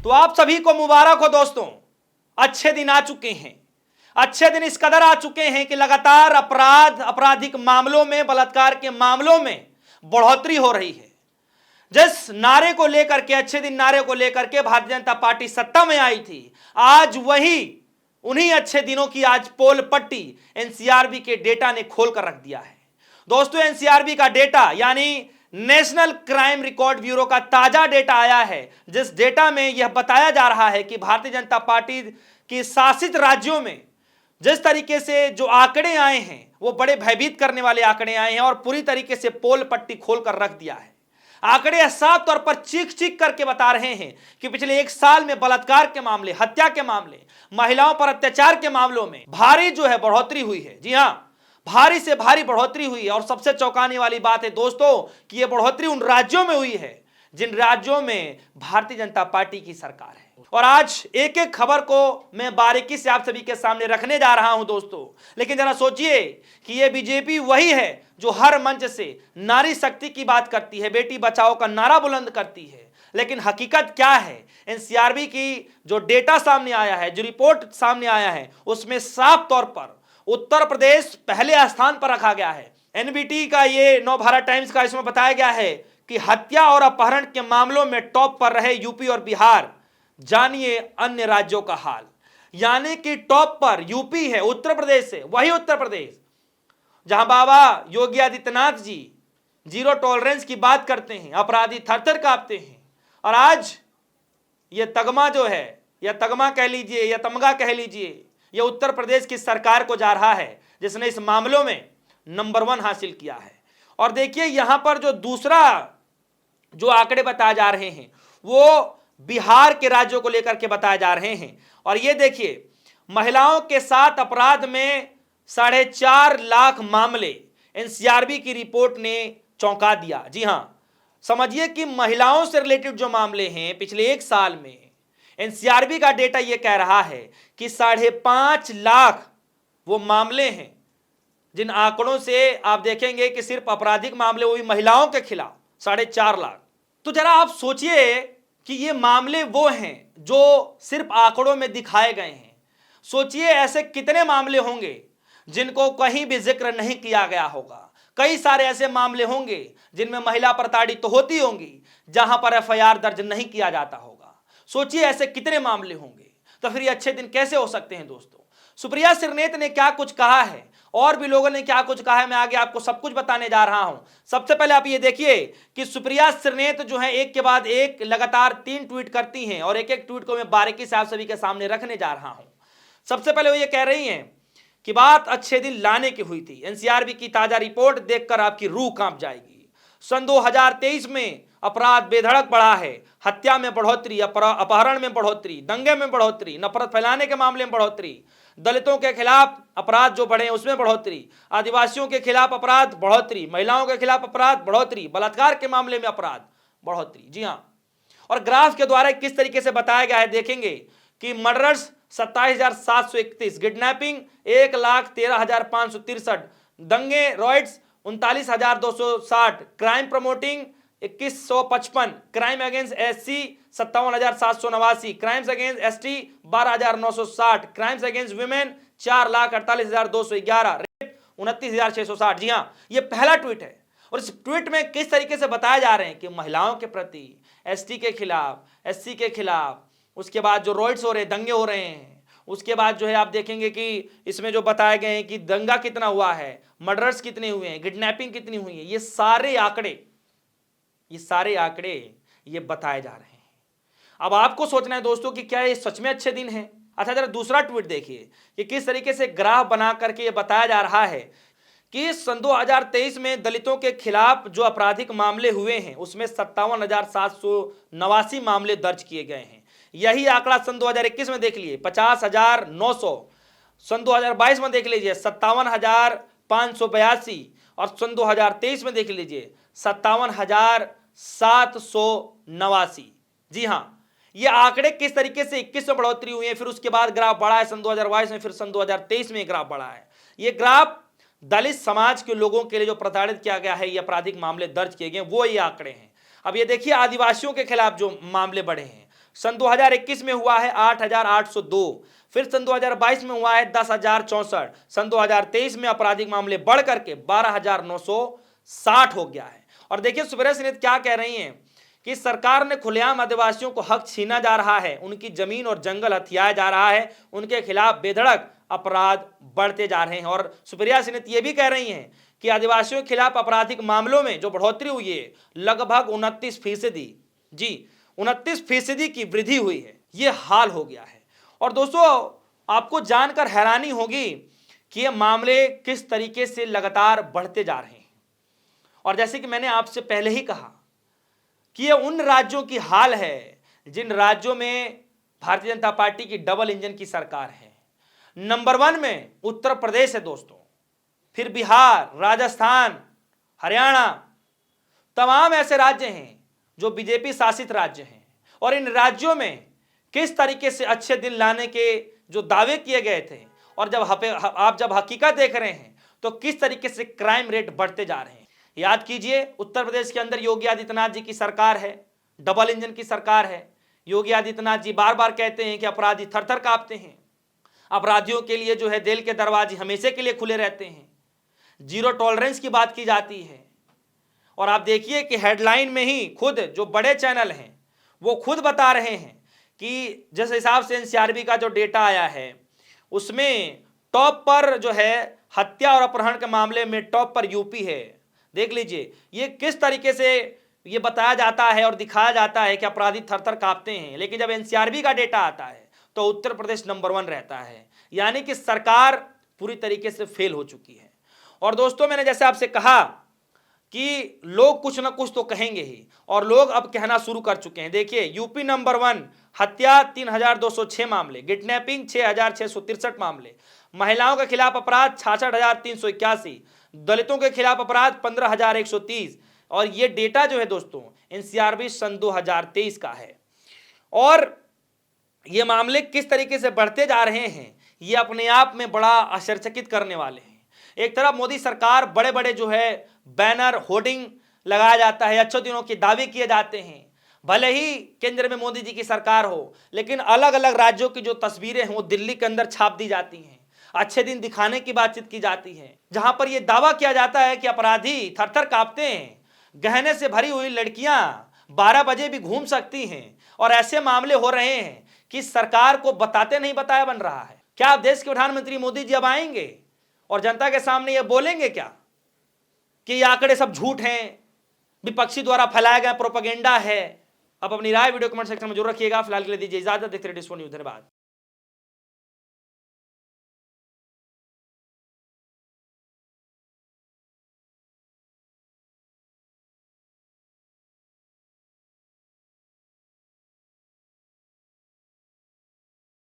तो आप सभी को मुबारक हो दोस्तों, अच्छे दिन आ चुके हैं। अच्छे दिन इस कदर आ चुके हैं कि लगातार आपराधिक मामलों में, बलात्कार के मामलों में बढ़ोतरी हो रही है। जिस नारे को लेकर के, अच्छे दिन नारे को लेकर के भारतीय जनता पार्टी सत्ता में आई थी, आज उन्हीं अच्छे दिनों की आज पोल पट्टी एनसीआरबी के डेटा ने खोल कर रख दिया है। दोस्तों, एनसीआरबी का डेटा यानी नेशनल क्राइम रिकॉर्ड ब्यूरो का ताजा डेटा आया है, जिस डेटा में यह बताया जा रहा है कि भारतीय जनता पार्टी की शासित राज्यों में जिस तरीके से जो आंकड़े आए हैं वो बड़े भयभीत करने वाले आंकड़े आए हैं और पूरी तरीके से पोल पट्टी खोल कर रख दिया है। आंकड़े साफ तौर पर चीख चीख करके बता रहे हैं कि पिछले एक साल में बलात्कार के मामले, हत्या के मामले, महिलाओं पर अत्याचार के मामलों में भारी बढ़ोतरी हुई है। जी हां, भारी से भारी बढ़ोतरी हुई है। और सबसे चौंकाने वाली बात है दोस्तों कि यह बढ़ोतरी उन राज्यों में हुई है जिन राज्यों में भारतीय जनता पार्टी की सरकार है। और आज एक एक खबर को मैं बारीकी से आप सभी के सामने रखने जा रहा हूं दोस्तों। लेकिन जरा सोचिए कि यह बीजेपी वही है जो हर मंच से नारी शक्ति की बात करती है, बेटी बचाओ का नारा बुलंद करती है, लेकिन हकीकत क्या है? एनसीआरबी की जो डेटा सामने आया है, जो रिपोर्ट सामने आया है, उसमें साफ तौर पर उत्तर प्रदेश पहले स्थान पर रखा गया है। एनबीटी का ये नवभारत टाइम्स का इसमें बताया गया है कि हत्या और अपहरण के मामलों में टॉप पर रहे यूपी और बिहार। जानिए अन्य राज्यों का हाल। यानी कि टॉप पर यूपी है, उत्तर प्रदेश है, वही उत्तर प्रदेश जहां बाबा योगी आदित्यनाथ जी जीरो टॉलरेंस की बात करते हैं, अपराधी थरथर कांपते हैं। और आज ये तगमा जो है, या तगमा कह लीजिए या तमगा कह लीजिए, यह उत्तर प्रदेश की सरकार को जा रहा है जिसने इस मामलों में नंबर 1 हासिल किया है। और देखिए यहां पर जो दूसरा जो आंकड़े बताए जा रहे हैं वो बिहार के राज्यों को लेकर के बताए जा रहे हैं। और ये देखिए, महिलाओं के साथ अपराध में 4.5 लाख मामले एनसीआरबी की रिपोर्ट ने चौंका दिया। जी हां, समझिए कि महिलाओं से रिलेटेड जो मामले हैं पिछले एक साल में, एनसीआरबी का डेटा यह कह रहा है कि 5.5 लाख वो मामले हैं जिन आंकड़ों से आप देखेंगे कि सिर्फ आपराधिक मामले हुई महिलाओं के खिलाफ 4.5 लाख। तो जरा आप सोचिए कि ये मामले वो हैं जो सिर्फ आंकड़ों में दिखाए गए हैं। सोचिए ऐसे कितने मामले होंगे जिनको कहीं भी जिक्र नहीं किया गया होगा। कई सारे ऐसे मामले होंगे जिनमें महिला प्रताड़ित तो होती होंगी, जहां पर एफआईआर दर्ज नहीं किया जाता होगा। सोचिए ऐसे कितने मामले होंगे। तो फिर ये अच्छे दिन कैसे हो सकते हैं दोस्तों? सुप्रिया श्रीनेत ने क्या कुछ कहा है और भी लोगों ने क्या कुछ कहा है, मैं आगे आपको सब कुछ बताने जा रहा हूं। सबसे पहले आप ये देखिए कि सुप्रिया श्रीनेत जो है एक के बाद एक लगातार 3 ट्वीट करती हैं और एक एक ट्वीट को मैं बारीकी से आप सभी के सामने रखने जा रहा हूं। सबसे पहले वो ये कह रही हैं कि बात अच्छे दिन लाने की हुई थी। एनसीआरबी की ताजा रिपोर्ट देखकर आपकी रूह कांप जाएगी। सन 2023 में अपराध बेधड़क बढ़ा है। हत्या में बढ़ोतरी, अपहरण में बढ़ोतरी, दंगे में बढ़ोतरी, नफरत फैलाने के मामले में बढ़ोतरी, दलितों के खिलाफ अपराध जो बढ़े उसमें बढ़ोतरी, आदिवासियों के खिलाफ अपराध बढ़ोतरी, महिलाओं के खिलाफ अपराध बढ़ोतरी, बलात्कार के मामले में अपराध बढ़ोतरी। जी हां, और ग्राफ के द्वारा किस तरीके से बताया गया है देखेंगे कि मर्डर्स 27,731, किडनैपिंग 1,13,563, दंगे riots 39,260, crime promoting 2155, crime against SC 57,789, crimes against ST 12,960, crimes against women 4,48,211, rape 29,660। जी हाँ, ये पहला ट्वीट है। और इस ट्वीट में किस तरीके से बताया जा रहे हैं कि महिलाओं के प्रति, एसटी के खिलाफ, एससी के खिलाफ, उसके बाद जो रॉयट्स हो रहे हैं, दंगे हो रहे हैं, उसके बाद जो है आप देखेंगे कि इसमें जो बताए गए हैं कि दंगा कितना हुआ है, मर्डर्स कितने हुए हैं, किडनैपिंग कितनी हुई है, ये सारे आंकड़े ये बताए जा रहे हैं। अब आपको सोचना है दोस्तों कि क्या ये सच में अच्छे दिन हैं। अच्छा, जरा दूसरा ट्वीट देखिए कि किस तरीके से ग्राफ बना करके ये बताया जा रहा है कि सन 2023 में दलितों के खिलाफ जो आपराधिक मामले हुए हैं उसमें 57,789 मामले दर्ज किए गए हैं। यही आंकड़ा सन 2021 में देख लीजिए 50,900, सन 2022 में देख लीजिए 57,582 और सन 2023 में देख लीजिए 57,789। जी हाँ, ये आंकड़े किस तरीके से 21 में बढ़ोतरी हुई है, फिर उसके बाद ग्राफ बढ़ा है सन 2022 में, फिर सन 2023 में ग्राफ बढ़ा है। ये ग्राफ दलित समाज के लोगों के लिए जो प्रताड़ित किया गया है, ये आपराधिक मामले दर्ज किए गए, वो ये आंकड़े हैं। अब ये देखिए आदिवासियों के खिलाफ जो मामले बढ़े हैं, सन 2021 में हुआ है 8,802, फिर सन 2022 में हुआ है 10,064, सन 2023 में आपराधिक मामले बढ़ करके 12,960 हो गया है। और देखिए सुप्रिया सुले क्या कह रही हैं कि सरकार ने खुलेआम आदिवासियों को हक छीना जा रहा है, उनकी जमीन और जंगल हथियाया जा रहा है, उनके खिलाफ बेधड़क अपराध बढ़ते जा रहे हैं। और सुप्रिया सुले ये भी कह रही हैं कि आदिवासियों के खिलाफ आपराधिक मामलों में जो बढ़ोतरी हुई है लगभग 29%, जी 29% की वृद्धि हुई है, ये हाल हो गया है। और दोस्तों आपको जानकर हैरानी होगी कि ये मामले किस तरीके से लगातार बढ़ते जा रहे हैं। और जैसे कि मैंने आपसे पहले ही कहा कि ये उन राज्यों की हाल है जिन राज्यों में भारतीय जनता पार्टी की डबल इंजन की सरकार है। नंबर 1 में उत्तर प्रदेश है दोस्तों, फिर बिहार, राजस्थान, हरियाणा, तमाम ऐसे राज्य हैं जो बीजेपी शासित राज्य हैं। और इन राज्यों में किस तरीके से अच्छे दिन लाने के जो दावे किए गए थे और आप जब हकीकत देख रहे हैं तो किस तरीके से क्राइम रेट बढ़ते जा रहे हैं। याद कीजिए उत्तर प्रदेश के अंदर योगी आदित्यनाथ जी की सरकार है, डबल इंजन की सरकार है। योगी आदित्यनाथ जी बार बार कहते हैं कि अपराधी थर थर कांपते हैं, अपराधियों के लिए जो है जेल के दरवाजे हमेशा के लिए खुले रहते हैं, जीरो टॉलरेंस की बात की जाती है। और आप देखिए कि हेडलाइन में ही खुद जो बड़े चैनल हैं वो खुद बता रहे हैं कि जिस हिसाब से एनसीआरबी का जो डेटा आया है उसमें टॉप पर जो है हत्या और अपहरण के मामले में टॉप पर यूपी है। देख लीजिए ये किस तरीके से ये बताया जाता है और दिखाया जाता है कि अपराधी थर थर कांपते हैं, लेकिन जब एनसीआरबी का डेटा आता है तो उत्तर प्रदेश नंबर 1 रहता है। यानी कि सरकार पूरी तरीके से फेल हो चुकी है। और दोस्तों मैंने जैसे आपसे कहा कि लोग कुछ ना कुछ तो कहेंगे ही, और लोग अब कहना शुरू कर चुके हैं। देखिए यूपी नंबर 1, हत्या 3,206 मामले, किडनैपिंग 6,663 मामले, महिलाओं के खिलाफ अपराध 66,381, दलितों के खिलाफ अपराध 15,130। और ये डेटा जो है दोस्तों एनसीआरबी सन 2023 का है। और ये मामले किस तरीके से बढ़ते जा रहे हैं ये अपने आप में बड़ा आश्चर्यचकित करने वाले हैं। एक तरफ मोदी सरकार बड़े बड़े जो है बैनर होर्डिंग लगाया जाता है, अच्छे दिनों के दावे किए जाते हैं, भले ही केंद्र में मोदी जी की सरकार हो, लेकिन अलग अलग राज्यों की जो तस्वीरें हैं वो दिल्ली के अंदर छाप दी जाती हैं, अच्छे दिन दिखाने की बातचीत की जाती है, जहां पर यह दावा किया जाता है कि अपराधी थर थर कांपते हैं, गहने से भरी हुई लड़कियां 12 बजे भी घूम सकती हैं। और ऐसे मामले हो रहे हैं कि सरकार को बताते नहीं बताया बन रहा है। क्या आप देश के प्रधानमंत्री मोदी जी अब आएंगे और जनता के सामने ये बोलेंगे क्या कि ये आंकड़े सब झूठ हैं, विपक्षी द्वारा फैलाया गया प्रोपेगेंडा है? अब अपनी राय वीडियो कमेंट सेक्शन में जरूर रखिएगा। फिलहाल के लिए दीजिए इजाजत। देखते रहिए डिस्को न्यूज़। धन्यवाद।